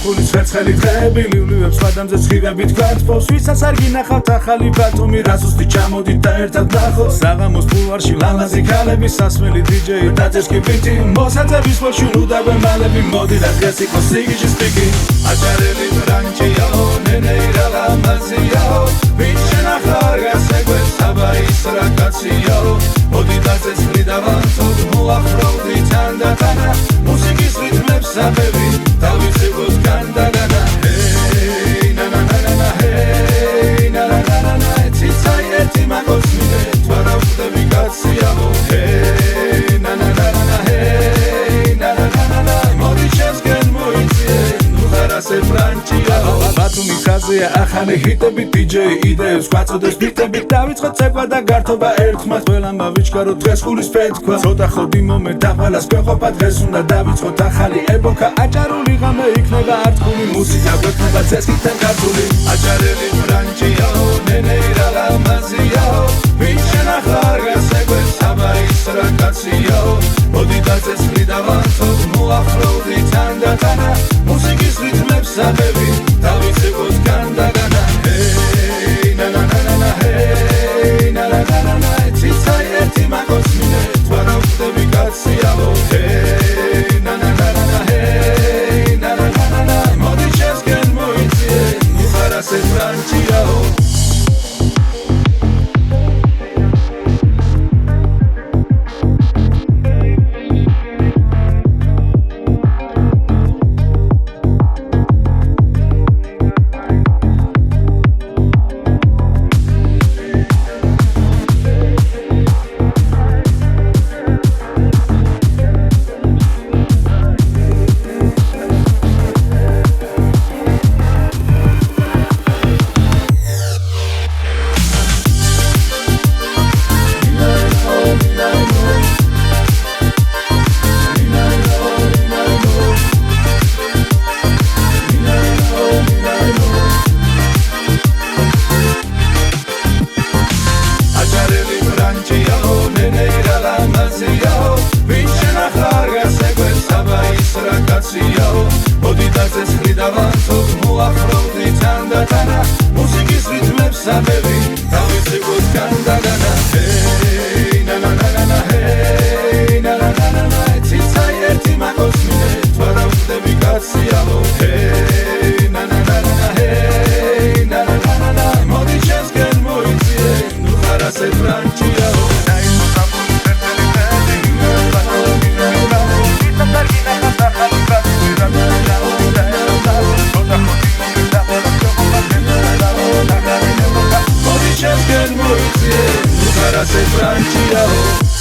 გაფულის ვერცხელი დღეები ლივლივებს ხადამზე ცხივებით გვართფოს ვისაც არ გინახავთ ახალი ბათუმი რა ზუსტი ჩამოდით და ერთად ნახოთ საღამოს ბულვარში ლამაზი ქალები სასმელი დიჯეი დაძეს კი ბიტი მოსაწების მოშუ უდაბე მალები მოდი და დღეს იყოს სიგიჟის პიკი აჭარელი ბრანჩიაო ნენეირა ლამაზიაო ვინც შენახა არ გასეგვეს საბაის რაკაციაო მოდი დაძეს ვიდავანცოდ მოახლოვდი თანდათანა მუსიკის რიტმებს საბები დავიცილოთ განდაგანა ჰეი ნანანანა ჰეი ნანანანა ციცაი ერთი მაგოს მინე თვარა ვხდები კაციაო ჰეი ნანანანა ჰეი ნანანანა მოდი ჩემსგენ მოიწიე ნუ ხარასე ბრანჩიაო ბათუმი ხაზია ახალი ჰიტები დიჯეი იდეებს გვაწოდეს ბიტები დავიწყოთ ცეკვა და გართობა ერთხმად ყველამ ავიჩქაროთ დღეს ხულის ფეთქვა ცოტა ხოდი მომენტ დაღვალას გვეყოფა დღეს უნდა დავიწყოთ ახალი ეპოქა აჭარული ღამე იქნება არტყული მუსიკა გვექნება ცეცხლთან გართული აჭარელი ბრანჩიაო ნენეირა ლამაზიაო ვინც შენახა არ გასეგვეს საბაის რაკაციაო მოდი დაწესვლი დავანცოთ მოახლოვდი თანდათანა მუსიკის რიტმებს საბები დავიცილოთ განდაგანა ჰეი ნანანანა ჰეი ნანანანა ციცაი ერთი მაგოს მინე თვარა ვხდები კაციაო ჰეი ნანანანა ჰეი ნანანანა მოდი ჩემსგენ მოიწიე ნუ ხარასე ბრანჩიაო მოდი დაწესვლი დავანცოთ მოახლოვდი თანდათანა მუსიკის რიტმებს საბები დავიცილოთ განდაგანა ჰეი ნანანანა ჰეი ნანანანა ციცაი ერთი მაგოს მინე თვარა ვხდები კაციაო ჰეი ნანანანა ჰეი ნანანანა მოდი ჩემსგენ მოიწიე ნუ ხარასე ბრანჩიაო Just get more easy, you gotta say Franchio.